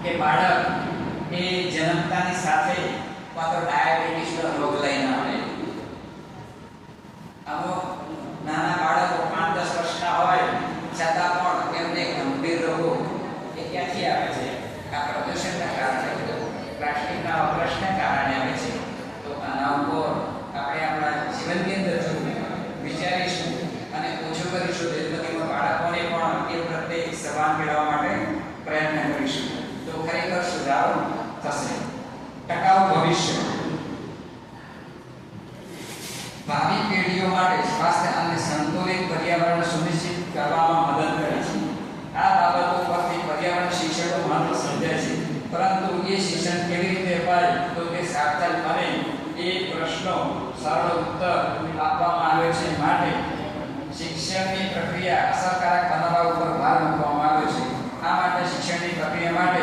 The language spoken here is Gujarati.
કે બાળક એ જન્મતાની સાથે કાં તો ડાયાબિટીસનો રોગ લઈને આવે. અમુક નાના બાળકો 5-10 વર્ષના હોય છતાં પણ એમને ગંભીર રોગો એ ક્યાંથી આવે છે? આ પ્રદૂષણના કારણે, પ્લાસ્ટિકના વપરાશના કારણે આવે છે. તો આના ઉપર આપણે આપણા જીવનની અંદર જો વિચારીશું અને ઓછું કરીશું જન્મદિવસ બાળકોને પણ એ પ્રત્યે સભાન મેળવવા માટે પ્રયત્ન કરીશું તો ખરેખર સુધારો થશે. ટકાઉ ભવિષ્ય ભાવિ પેઢીઓ માટે સ્વાસ્થ્ય અને સંતુલિત પર્યાવરણ સુનિશ્ચિત કરવામાં મદદ કરે છે. આ બાબતો પરથી પર્યાવરણ શિક્ષકો મહત્વ સમજે છે, પરંતુ એ શિક્ષણ કેવી રીતે અપાય તો તે સાર્થક અને એ પ્રશ્નો સરળ ઉત્તર આપવામાં આવે છે. માટે શિક્ષણની પ્રક્રિયા અસરકારક બનાવવા ઉપર ભાર મૂકવામાં આવે છે. આ માટે શિક્ષણની પ્રક્રિયા માટે